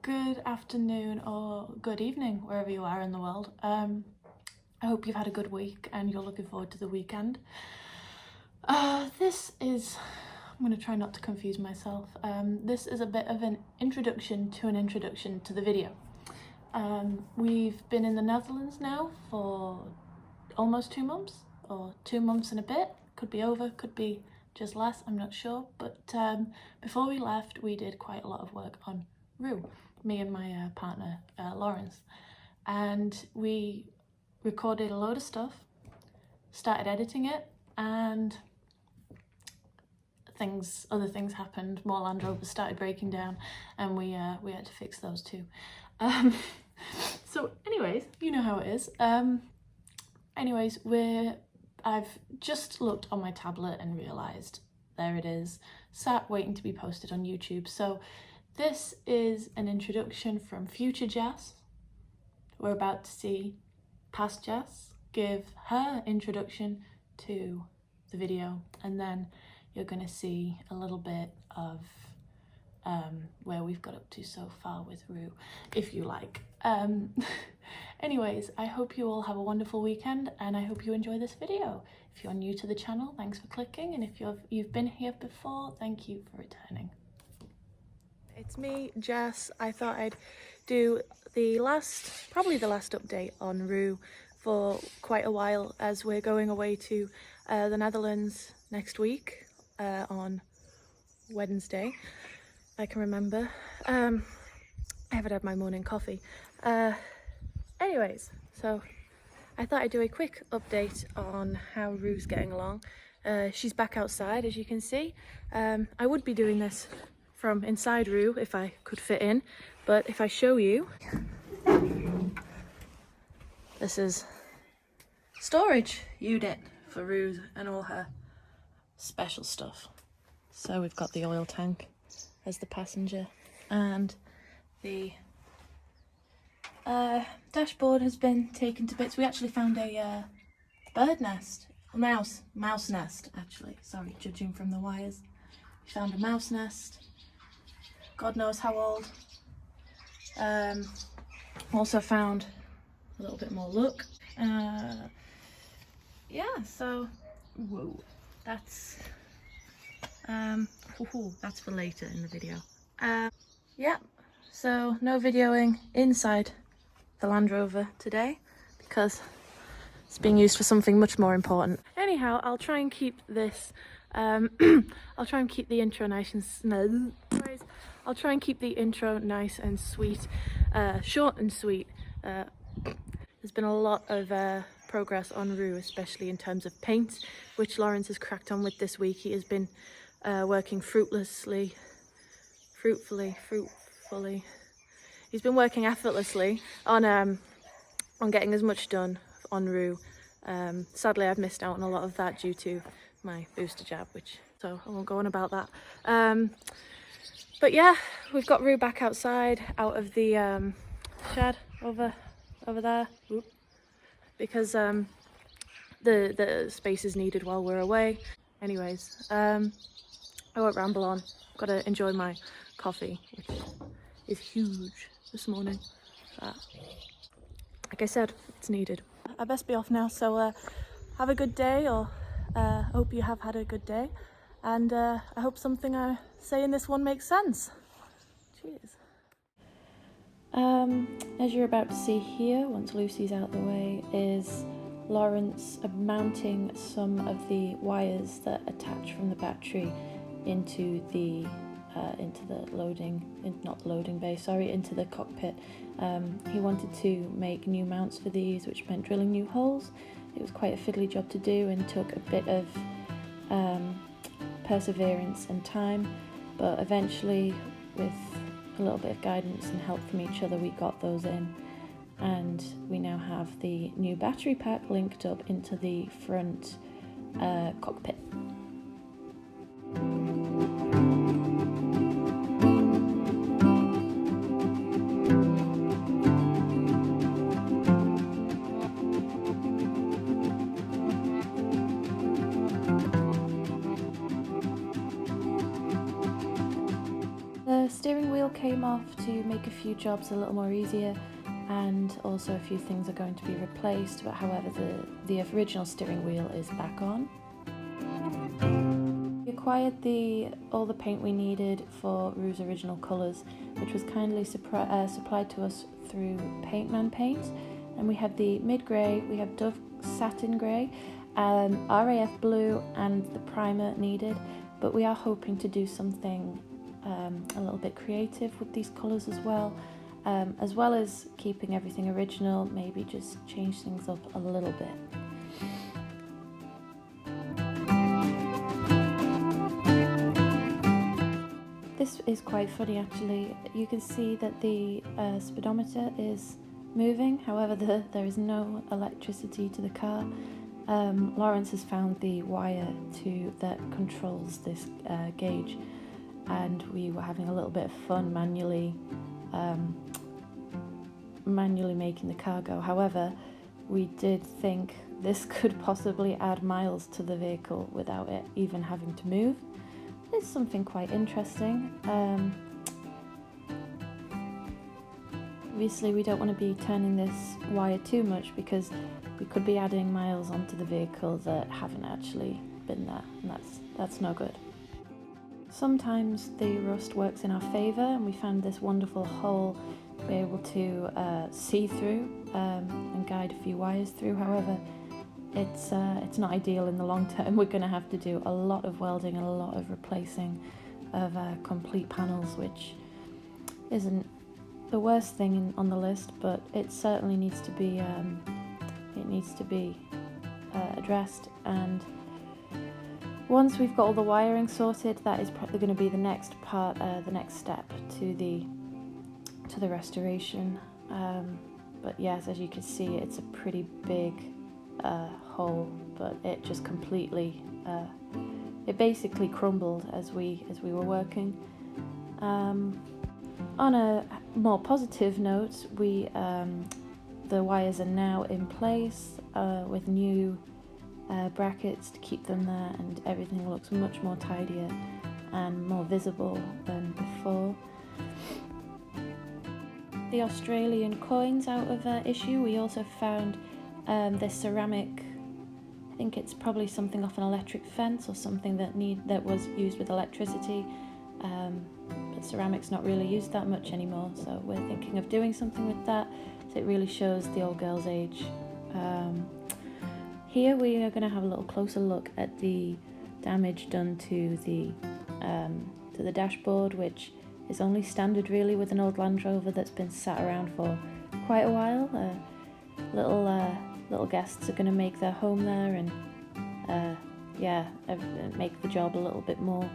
good afternoon or good evening wherever you are in the world. I hope you've had a good week and you're looking forward to the weekend. This is, I'm going to try not to confuse myself. This is a bit of an introduction to the video. We've been in the Netherlands now for almost 2 months, or 2 months and a bit. Could be over, could be just less, I'm not sure. But before we left, we did quite a lot of work on Rue, me and my partner Lawrence, and we recorded a load of stuff, started editing it, and other things happened. More Land Rovers started breaking down, and we had to fix those too. So anyways, you know how it is. Anyways, I've just looked on my tablet and realised there it is, sat waiting to be posted on YouTube. So this is an introduction from future Jess. We're about to see past Jess give her introduction to the video, and then you're going to see a little bit of where we've got up to so far with Rue, if you like. Anyways, I hope you all have a wonderful weekend, and I hope you enjoy this video. If you're new to the channel, thanks for clicking, and if you've been here before, thank you for returning. It's me, Jess. I thought I'd do probably the last update on Rue for quite a while, as we're going away to the Netherlands next week on Wednesday. I can remember. I haven't had my morning coffee. Anyways, so I thought I'd do a quick update on how Rue's getting along. She's back outside, as you can see. I would be doing this from inside Rue if I could fit in, but if I show you, this is storage unit for Rue and all her special stuff. So we've got the oil tank as the passenger, and the dashboard has been taken to bits. We actually found a bird nest, a mouse nest actually, sorry, judging from the wires. We found a mouse nest, God knows how old. Also found a little bit more look. Yeah, so whoa, that's for later in the video. Yeah, so no videoing inside the Land Rover today because it's being used for something much more important. Anyhow, I'll try and keep this I'll try and keep the intro nice and I'll try and keep the intro nice and sweet, short and sweet. There's been a lot of progress on Rue, especially in terms of paint, which Lawrence has cracked on with this week. He has been working fruitfully. He's been working effortlessly on getting as much done on Rue. Sadly, I've missed out on a lot of that due to my booster jab, so I won't go on about that. But yeah, we've got Rue back outside, out of the shed over there. Whoop. Because the space is needed while we're away. Anyways, I won't ramble on. Got to enjoy my coffee, which is huge this morning. Like I said, it's needed. I best be off now, so have a good day, or hope you have had a good day, and I hope something I say in this one makes sense. Cheers. As you're about to see here, once Lucy's out the way, is Lawrence mounting some of the wires that attach from the battery into the into the cockpit. He wanted to make new mounts for these, which meant drilling new holes. It was quite a fiddly job to do and took a bit of perseverance and time, but eventually, with a little bit of guidance and help from each other, we got those in, and we now have the new battery pack linked up into the front cockpit. steering wheel came off to make a few jobs a little more easier, and also a few things are going to be replaced, but however the original steering wheel is back on. We acquired all the paint we needed for Rue's original colours, which was kindly supplied to us through Paintman Paints, and we have the mid-grey, we have Dove Satin Grey, RAF Blue and the primer needed, but we are hoping to do something a little bit creative with these colours as well as keeping everything original, maybe just change things up a little bit. This is quite funny actually. You can see that the speedometer is moving, however there is no electricity to the car. Lawrence has found the wire that controls this gauge, and we were having a little bit of fun manually making the car go. However, we did think this could possibly add miles to the vehicle without it even having to move. It's something quite interesting. Obviously we don't want to be turning this wire too much because we could be adding miles onto the vehicle that haven't actually been there, and that's no good. Sometimes the rust works in our favour, and we found this wonderful hole to be able to see through and guide a few wires through. However, it's not ideal in the long term. We're going to have to do a lot of welding and a lot of replacing of complete panels, which isn't the worst thing on the list, but it certainly needs to be addressed. And once we've got all the wiring sorted, that is probably going to be the next part, the next step to the restoration. But yes, as you can see, it's a pretty big hole, but it just completely it basically crumbled as we were working. On a more positive note, the wires are now in place with new brackets to keep them there, and everything looks much more tidier and more visible than before. The Australian coins out of issue. We also found this ceramic, I think it's probably something off an electric fence or something that was used with electricity, but ceramic's not really used that much anymore, so we're thinking of doing something with that, so it really shows the old girl's age. Here we are going to have a little closer look at the damage done to the dashboard, which is only standard really with an old Land Rover that's been sat around for quite a while. Little guests are going to make their home there, and make the job a little bit more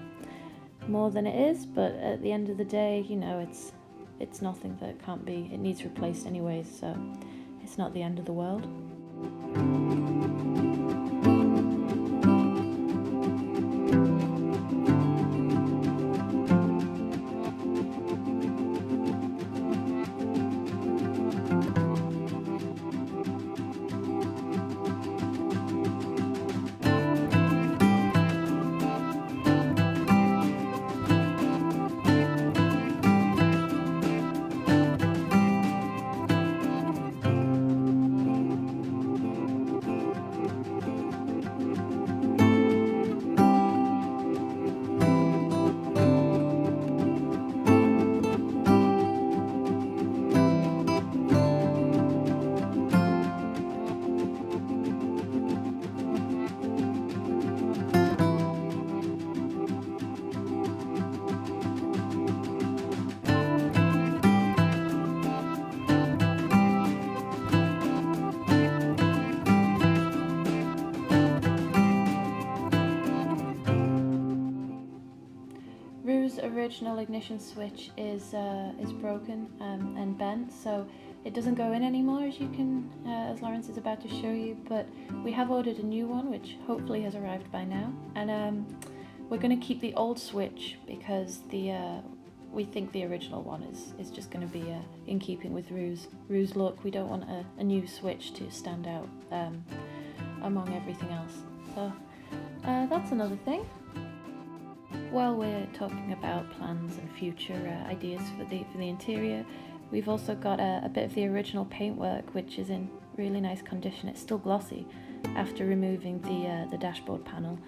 than it is. But at the end of the day, you know, it's nothing that can't be. It needs replaced anyways, so it's not the end of the world. Rue's original ignition switch is broken and bent, so it doesn't go in anymore, as Lawrence is about to show you. But we have ordered a new one, which hopefully has arrived by now, and we're going to keep the old switch because we think the original one is just going to be in keeping with Rue's look. We don't want a new switch to stand out among everything else. So that's another thing. while we're talking about plans and future ideas for the interior, we've also got a bit of the original paintwork, which is in really nice condition. It's still glossy after removing the dashboard panel,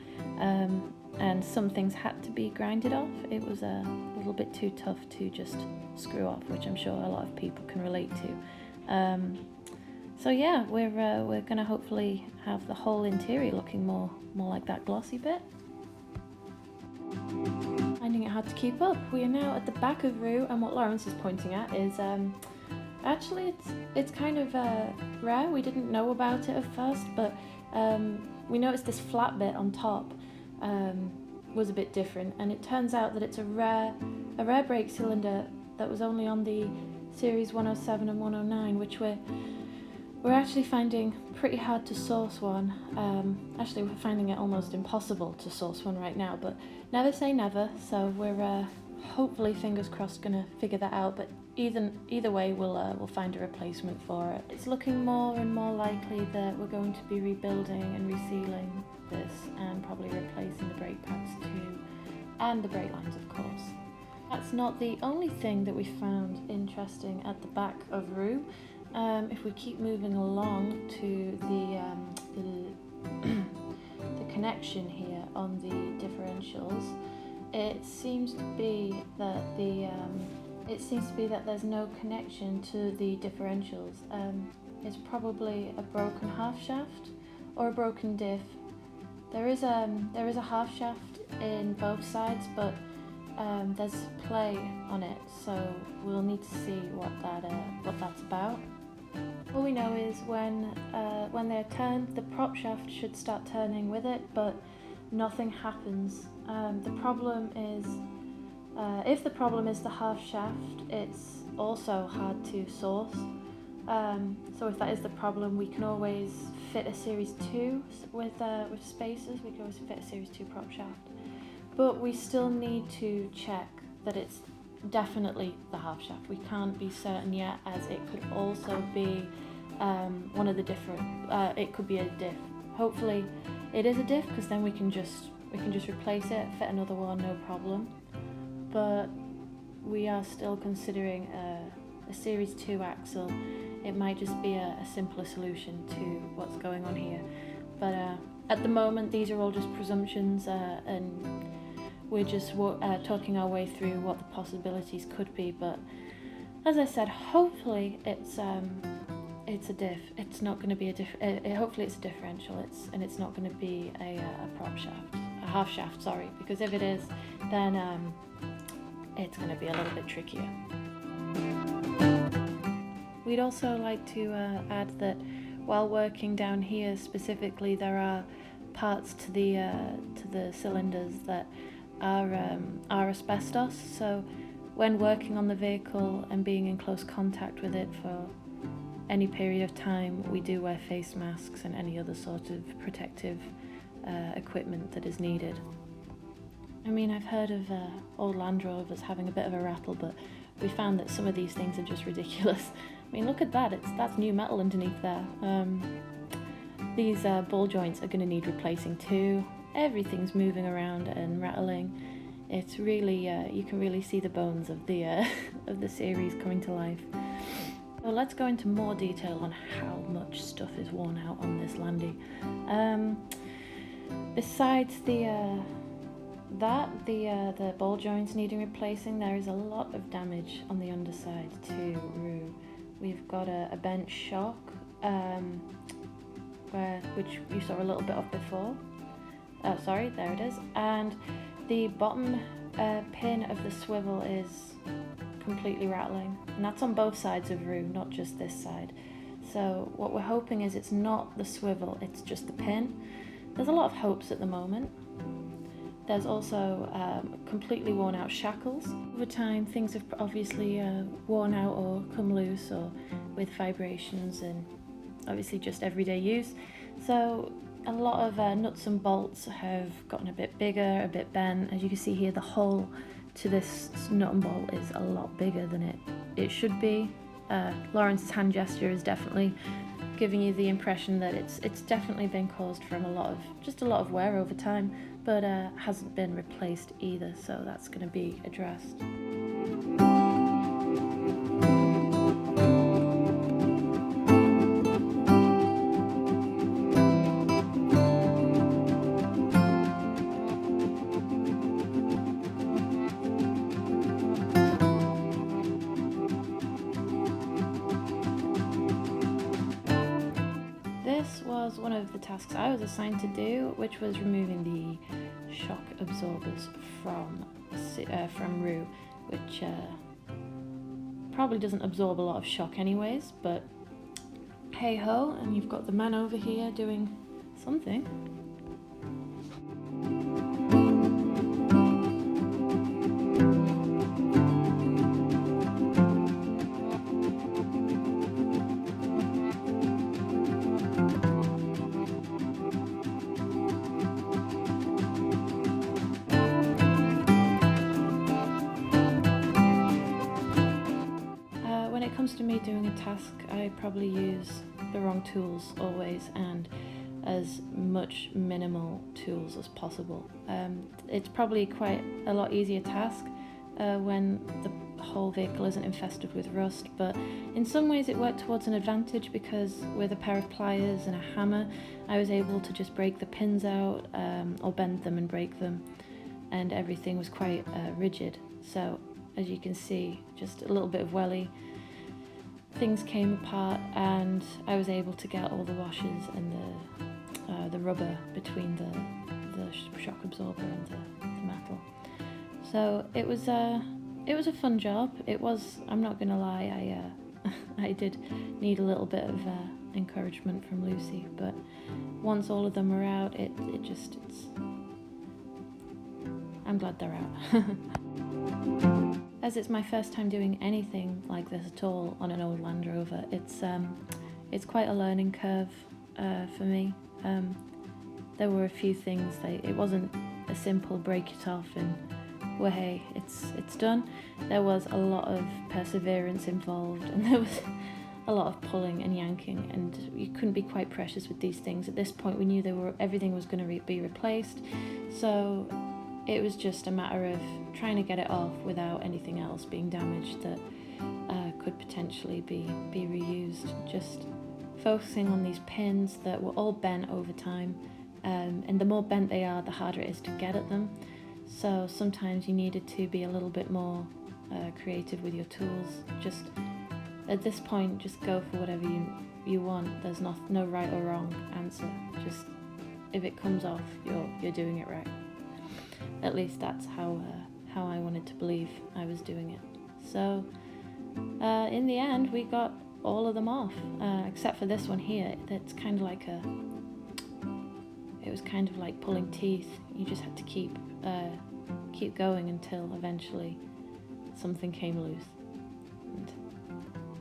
and some things had to be grinded off. It was a little bit too tough to just screw off, which I'm sure a lot of people can relate to. So yeah, we're gonna hopefully have the whole interior looking more like that glossy bit. Finding it hard to keep up. We are now at the back of Rue, and what Lawrence is pointing at is actually it's kind of rare. We didn't know about it at first, but we noticed this flat bit on top was a bit different, and it turns out that it's a rare brake cylinder that was only on the series 107 and 109, which we're actually finding pretty hard to source one. Actually, we're finding it almost impossible to source one right now, but never say never, so we're hopefully, fingers crossed, gonna figure that out, but either way we'll find a replacement for it. It's looking more and more likely that we're going to be rebuilding and resealing this and probably replacing the brake pads too, and the brake lines, of course. That's not the only thing that we found interesting at the back of Rue. If we keep moving along to the connection here on the differentials, it seems to be that there's no connection to the differentials. It's probably a broken half shaft or a broken diff. There is a half shaft in both sides, but there's play on it, so we'll need to see what that's about. All we know is when they're turned, the prop shaft should start turning with it, but nothing happens. The problem is, if the problem is the half shaft, it's also hard to source. So if that is the problem, we can always fit a Series 2 with spacers. We can always fit a Series 2 prop shaft, but we still need to check that it's definitely the half shaft. We can't be certain yet, as it could also be one of the different. It could be a diff. Hopefully, it is a diff, because then we can just replace it, fit another one, no problem. But we are still considering a Series 2 axle. It might just be a simpler solution to what's going on here. But at the moment, these are all just presumptions, and we're just talking our way through what the possibilities could be. But as I said, hopefully it's a diff. It's not going to be a diff. Hopefully it's a differential. It's not going to be a prop shaft, a half shaft. Sorry, because if it is, then it's going to be a little bit trickier. We'd also like to add that while working down here specifically, there are parts to the cylinders that are asbestos. So when working on the vehicle and being in close contact with it for any period of time, we do wear face masks and any other sort of protective equipment that is needed. I mean, I've heard of old Land Rovers having a bit of a rattle, but we found that some of these things are just ridiculous. I mean, look at that, that's new metal underneath there. These ball joints are going to need replacing too. Everything's moving around and rattling. It's really, you can really see the bones of the series coming to life. So let's go into more detail on how much stuff is worn out on this Landy. Besides the ball joints needing replacing, there is a lot of damage on the underside to Rue. We've got a bent shock, which you saw a little bit of before. Sorry, there it is. And the bottom pin of the swivel is completely rattling, and that's on both sides of Rue, not just this side. So what we're hoping is it's not the swivel, it's just the pin. There's a lot of hopes at the moment. There's also completely worn out shackles. Over time, things have obviously worn out or come loose, or with vibrations and obviously just everyday use. So a lot of nuts and bolts have gotten a bit bigger, a bit bent. As you can see here, the hole to this nut and bolt is a lot bigger than it should be. Lawrence's hand gesture is definitely giving you the impression that it's definitely been caused from a lot of wear over time, but hasn't been replaced either, so that's going to be addressed. This was one of the tasks I was assigned to do, which was removing the shock absorbers from Rue, which probably doesn't absorb a lot of shock anyways, but hey ho, and you've got the man over here doing something. When it comes to me doing a task, I probably use the wrong tools always, and as much minimal tools as possible. It's probably quite a lot easier task when the whole vehicle isn't infested with rust, but in some ways it worked towards an advantage, because with a pair of pliers and a hammer I was able to just break the pins out, or bend them and break them, and everything was quite rigid. So as you can see, just a little bit of welly, things came apart, and I was able to get all the washers and the rubber between the shock absorber and the metal. So it was a fun job. It was, I'm not gonna lie, I did need a little bit of encouragement from Lucy, but once all of them were out, I'm glad they're out. As it's my first time doing anything like this at all on an old Land Rover, it's quite a learning curve for me. There were a few things it wasn't a simple break it off and well, hey, it's done. There was a lot of perseverance involved, and there was a lot of pulling and yanking, and you couldn't be quite precious with these things. At this point, we knew everything was going to be replaced, so it was just a matter of trying to get it off without anything else being damaged that could potentially be reused. Just focusing on these pins that were all bent over time, and the more bent they are, the harder it is to get at them. So sometimes you needed to be a little bit more creative with your tools. Just at this point, just go for whatever you want. There's no right or wrong answer. Just if it comes off, you're doing it right. At least that's how I wanted to believe I was doing it. So in the end, we got all of them off, except for this one here. That's kind of like it was kind of like pulling teeth. You just had to keep going until eventually something came loose. And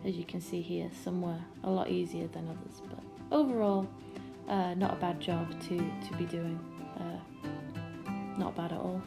as you can see here, some were a lot easier than others, but overall, not a bad job to be doing. Not bad at all.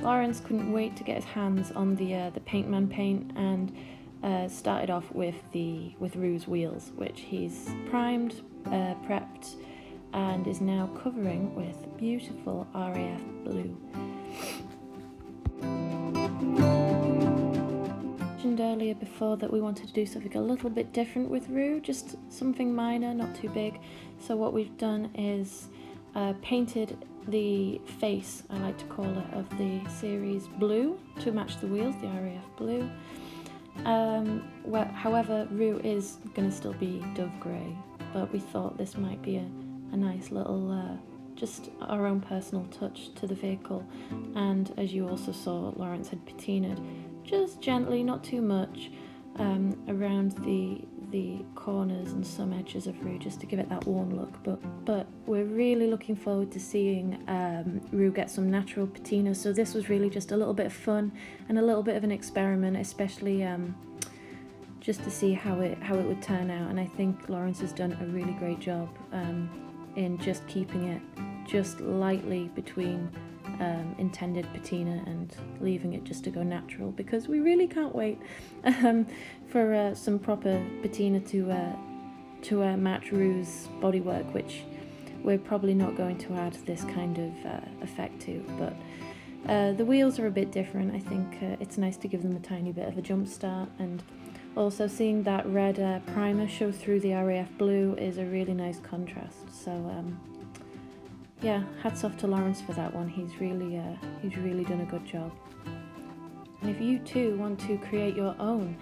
Lawrence couldn't wait to get his hands on the Paintman paint and started off with Rue's wheels, which he's primed, prepped, and is now covering with beautiful RAF blue. Earlier before that we wanted to do something a little bit different with Rue, just something minor, not too big. So what we've done is painted the face, I like to call it, of the series blue to match the wheels, the RAF blue. However, Rue is going to still be dove grey, but we thought this might be a nice little just our own personal touch to the vehicle. And as you also saw, Lawrence had patinaed just gently, not too much, around the corners and some edges of Rue, just to give it that warm look. But we're really looking forward to seeing Rue get some natural patina. So this was really just a little bit of fun and a little bit of an experiment, especially just to see how it would turn out. And I think Lawrence has done a really great job in just keeping it just lightly between intended patina and leaving it just to go natural, because we really can't wait for some proper patina to match Rue's bodywork, which we're probably not going to add this kind of effect to. But the wheels are a bit different. I think it's nice to give them a tiny bit of a jump start, and also seeing that red primer show through the RAF blue is a really nice contrast. So yeah, hats off to Lawrence for that one. He's really done a good job. And if you too want to create your own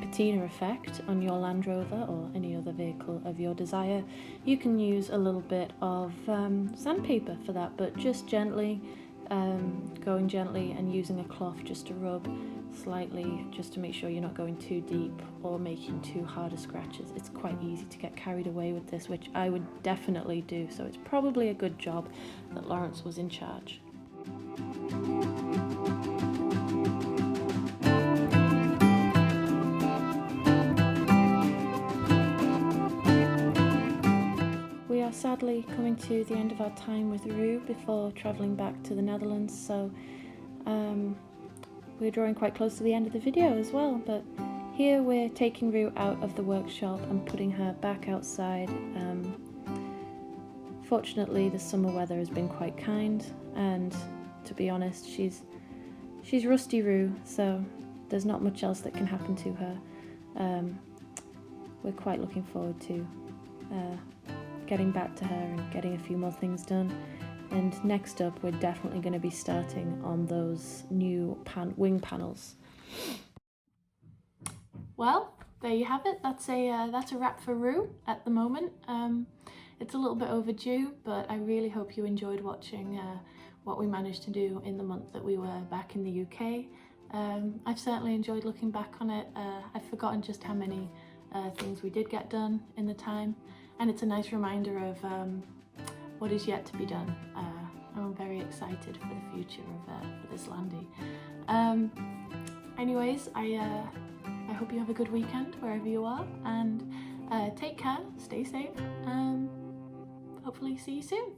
patina effect on your Land Rover or any other vehicle of your desire, you can use a little bit of sandpaper for that, but just gently, going gently and using a cloth just to rub slightly, just to make sure you're not going too deep or making too harder scratches. It's quite easy to get carried away with this, which I would definitely do, so it's probably a good job that Lawrence was in charge. We are sadly coming to the end of our time with Rue before travelling back to the Netherlands, so we're drawing quite close to the end of the video as well. But here we're taking Rue out of the workshop and putting her back outside. Fortunately, the summer weather has been quite kind, and to be honest, she's rusty Rue, so there's not much else that can happen to her. We're quite looking forward to getting back to her and getting a few more things done. And next up, we're definitely going to be starting on those new wing panels. Well, there you have it. That's a wrap for Rue at the moment. It's a little bit overdue, but I really hope you enjoyed watching what we managed to do in the month that we were back in the UK. I've certainly enjoyed looking back on it. I've forgotten just how many things we did get done in the time, and it's a nice reminder of what is yet to be done. I'm very excited for the future of this landy. Anyways, I hope you have a good weekend wherever you are, and take care, stay safe, hopefully see you soon.